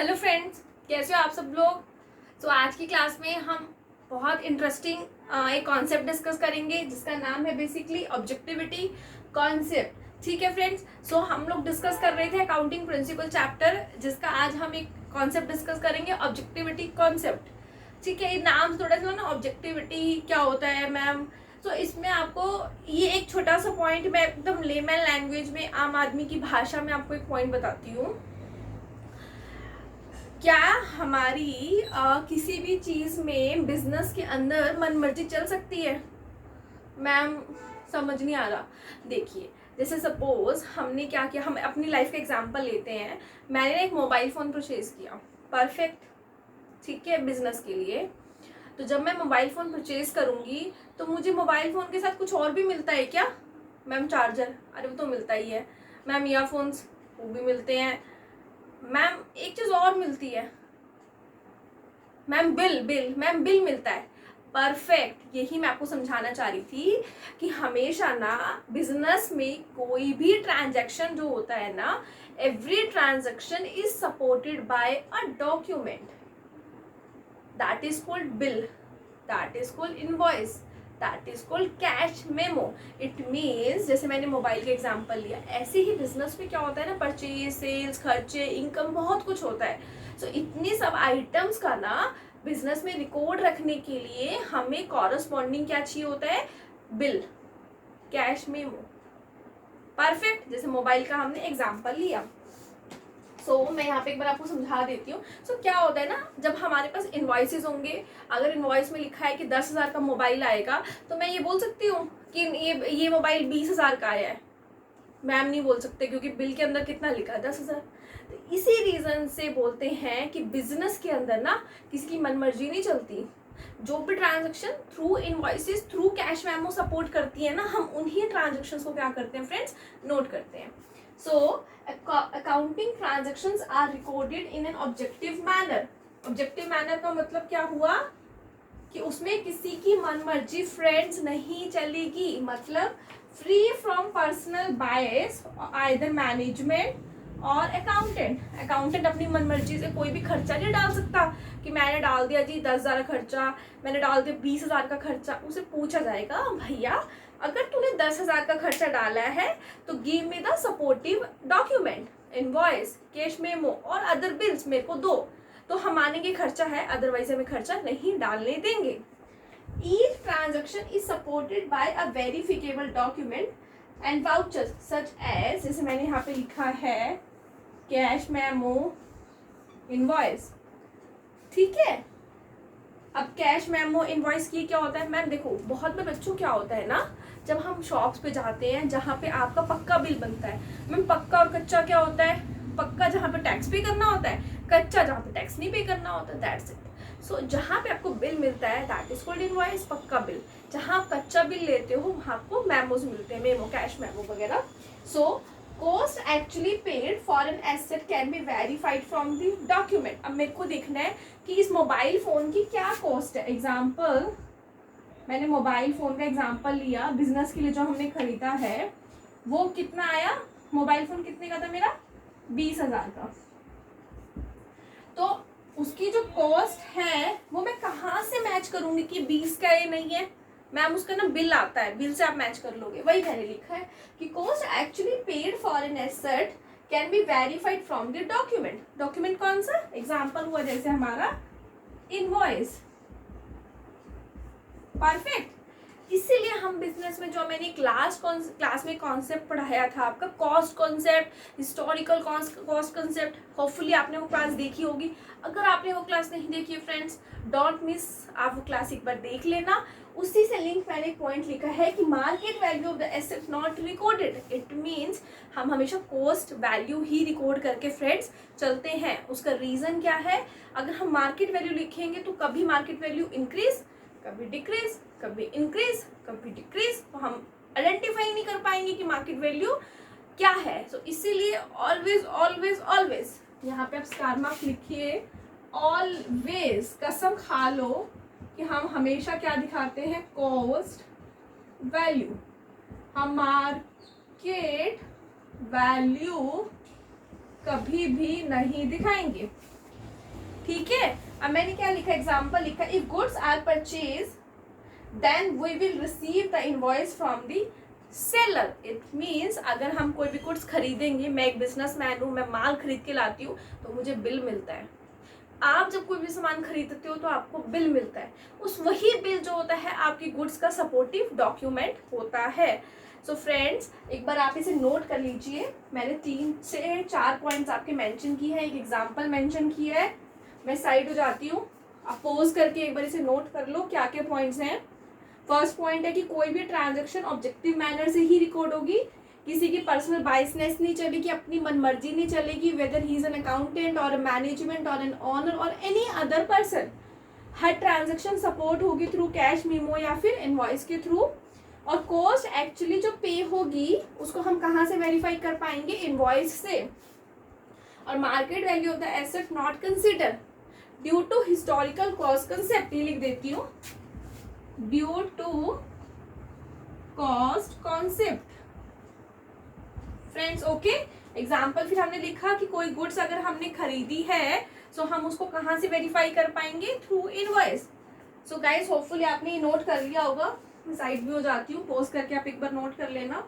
Hello friends, कैसे हो आप सब लोग। आज की क्लास में हम बहुत इंटरेस्टिंग एक कॉन्सेप्ट डिस्कस करेंगे जिसका नाम है बेसिकली ऑब्जेक्टिविटी कॉन्सेप्ट। ठीक है फ्रेंड्स, हम लोग डिस्कस कर रहे थे अकाउंटिंग प्रिंसिपल चैप्टर, जिसका आज हम एक कॉन्सेप्ट डिस्कस करेंगे ऑब्जेक्टिविटी कॉन्सेप्ट। ठीक है, ये नाम थोड़ा सा ना, ऑब्जेक्टिविटी क्या होता है मैम। इसमें आपको ये एक छोटा सा पॉइंट, मैं एकदम लेमन लैंग्वेज में, आम आदमी की भाषा में आपको एक पॉइंट बताती हूँ। क्या हमारी किसी भी चीज में, बिजनेस के अंदर मनमर्जी चल सकती है मैम? समझ नहीं आ रहा। देखिए, जैसे सपोज हमने क्या किया, हम अपनी लाइफ का एग्जांपल लेते हैं। मैंने एक मोबाइल फोन परचेज किया, परफेक्ट, ठीक है, बिजनेस के लिए। तो जब मैं मोबाइल फोन परचेज करूंगी तो मुझे मोबाइल फोन के साथ कुछ और भी मिलता है क्या मैम? चार्जर, अरे वो तो मिलता ही है मैम। ईयरफोन्स, वो भी मिलते हैं मैम। एक चीज और मिलती है मैम, बिल मिलता है। परफेक्ट, यही मैं आपको समझाना चाह रही थी कि हमेशा ना बिजनेस में कोई भी ट्रांजैक्शन जो होता है ना, every transaction is supported by a document, that is called bill, that is called invoice, that is called cash memo. It means, जैसे मैंने मोबाइल का एग्जांपल लिया, ऐसे ही बिजनेस में क्या होता है ना, परचेज, सेल्स, खर्चे, इनकम, बहुत कुछ होता है। इतनी सब आइटम्स का ना बिजनेस में रिकॉर्ड रखने के लिए हमें कॉरस्पॉन्डिंग क्या चाहिए होता है? Bill, cash memo. परफेक्ट, जैसे मोबाइल का हमने एग्जांपल लिया। मैं यहाँ पे एक बार आपको समझा देती हूँ। क्या होता है ना, जब हमारे पास इनवॉइसेस होंगे, अगर इनवॉइस में लिखा है कि 10,000 का मोबाइल आएगा, तो मैं ये बोल सकती हूँ कि ये मोबाइल 20,000 का आया है? मैम नहीं बोल सकते, क्योंकि बिल के अंदर कितना लिखा है? 10,000। तो इसी रीजन से बोलते हैं कि बिजनेस के अंदर ना किसी की मनमर्जी नहीं चलती। जो भी transaction through invoices, through cash memo support करती है ना, हम उन्हीं ट्रांजेक्शन्स को क्या करते हैं फ्रेंड्स? नोट करते हैं। Accounting transactions are recorded in an objective manner. Objective manner का मतलब क्या हुआ कि उसमें किसी की मनमर्जी फ्रेंड्स नहीं चलेगी, मतलब free from personal bias, either management और अकाउंटेंट अपनी मनमर्जी से कोई भी खर्चा नहीं डाल सकता कि मैंने डाल दिया जी 10,000 खर्चा, मैंने डाल दिया 20,000 का खर्चा। उसे पूछा जाएगा, भैया अगर तूने 10,000 का खर्चा डाला है तो give me the supportive document, invoice, cash memo और अदर बिल्स मेरे को दो, तो हम मानेंगे खर्चा है, अदरवाइज हमें खर्चा नहीं डालने देंगे। Each transaction is supported by a verifiable document and vouchers such as, जैसे मैंने यहाँ पे लिखा है कैश मेमो, इनवॉइस। ठीक है, अब कैश मेमो, इनवॉइस की क्या होता है मैम? देखो, बहुत में बच्चों क्या होता है ना, जब हम शॉप्स पे जाते हैं जहाँ पे आपका पक्का बिल बनता है। मैम, पक्का और कच्चा क्या होता है? पक्का जहाँ पे टैक्स पे करना होता है, कच्चा जहाँ पे टैक्स नहीं पे करना होता, दैट्स इट। जहाँ पे आपको बिल मिलता है दैट इज कॉल्ड इनवॉइस, पक्का बिल। जहाँ आप कच्चा बिल लेते हो वहाँ आपको मेमोज मिलते हैं, मेमो, कैश मेमो वगैरह। Cost actually paid for an asset can be verified from the document. अब मेरे को देखना है कि इस मोबाइल फोन की क्या कॉस्ट है। एग्जाम्पल, मैंने मोबाइल फोन का एग्जाम्पल लिया, बिजनेस के लिए जो हमने खरीदा है वो कितना आया? मोबाइल फोन कितने का था मेरा? 20,000 का। तो उसकी जो कॉस्ट है वो मैं कहाँ से मैच करूंगी कि 20 का ये नहीं है मैम? उसका ना बिल आता है, बिल से आप मैच कर लोगे। वही मैंने लिखा है कि cost actually paid for an asset can be verified from the document. Document कौन सा? एग्जाम्पल हुआ जैसे हमारा इनवॉइस। परफेक्ट। इसीलिए हम बिजनेस में, जो मैंने क्लास में कॉन्सेप्ट पढ़ाया था आपका, cost concept, historical cost concept, hopefully आपने वो क्लास देखी होगी। अगर आपने वो क्लास नहीं देखी है फ्रेंड्स, डोंट मिस, आप वो क्लास एक बार देख लेना। उसी से लिंक मैंने एक पॉइंट लिखा है कि market value of the asset not recorded. It means हम हमेशा कॉस्ट वैल्यू ही रिकॉर्ड करके फ्रेंड्स चलते हैं। उसका रीजन क्या है? अगर हम मार्केट वैल्यू लिखेंगे तो कभी मार्केट वैल्यू इंक्रीज, कभी डिक्रीज, कभी इंक्रीज, कभी डिक्रीज, तो हम आइडेंटिफाई नहीं कर पाएंगे कि मार्केट वैल्यू क्या है। इसीलिए ऑलवेज ऑलवेज ऑलवेज, यहाँ पे आप स्टार मार्क लिखिए, ऑलवेज, कसम खा लो कि हम हमेशा क्या दिखाते हैं? Cost value. हम मार्केट वैल्यू कभी भी नहीं दिखाएंगे। ठीक है, अब मैंने क्या लिखा, एग्जाम्पल लिखा, if goods are purchase then we will receive the invoice from the seller. It means अगर हम कोई भी गुड्स खरीदेंगे, मैं एक बिजनेसमैन हूँ, मैं माल खरीद के लाती हूँ तो मुझे बिल मिलता है। आप जब कोई भी सामान खरीदते हो तो आपको बिल मिलता है, उस वही बिल जो होता है आपकी गुड्स का सपोर्टिव डॉक्यूमेंट होता है। सो फ्रेंड्स, एक बार आप इसे नोट कर लीजिए। मैंने 3 से 4 पॉइंट्स आपके मेंशन की है, एक एग्जांपल मेंशन किया है। मैं साइड हो जाती हूँ, आप पॉज करके एक बार इसे नोट कर लो क्या क्या पॉइंट्स हैं। फर्स्ट पॉइंट है कि कोई भी ट्रांजैक्शन ऑब्जेक्टिव मैनर से ही रिकॉर्ड होगी, किसी की पर्सनल बायसनेस नहीं चलेगी, अपनी मनमर्जी नहीं चलेगी, weather he is an accountant और मैनेजमेंट और एन ऑनर और एनी अदर पर्सन। हर ट्रांजैक्शन सपोर्ट होगी थ्रू कैश मीमो या फिर इनवॉइस के थ्रू। और कॉस्ट एक्चुअली जो पे होगी उसको हम कहाँ से वेरीफाई कर पाएंगे, इनवॉइस से। और market value of the asset not consider due to historical cost concept, ये लिख देती हूँ, due to cost concept. Friends okay, example फिर हमने लिखा कि कोई गुड्स अगर हमने खरीदी है तो हम उसको कहाँ से वेरीफाई कर पाएंगे, through invoice. So guys hopefully आपने ये नोट कर लिया होगा। मैं साइड भी हो जाती हूँ, पॉज करके आप एक बार नोट कर लेना।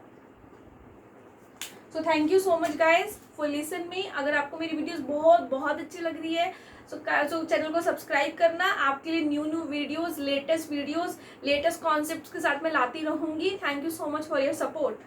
So thank you so much guys for listen me. अगर आपको मेरी वीडियोस बहुत बहुत अच्छी लग रही है सो चैनल को सब्सक्राइब करना। आपके लिए न्यू वीडियोस, लेटेस्ट कॉन्सेप्ट्स के साथ मैं लाती रहूंगी। Thank you so much for your support.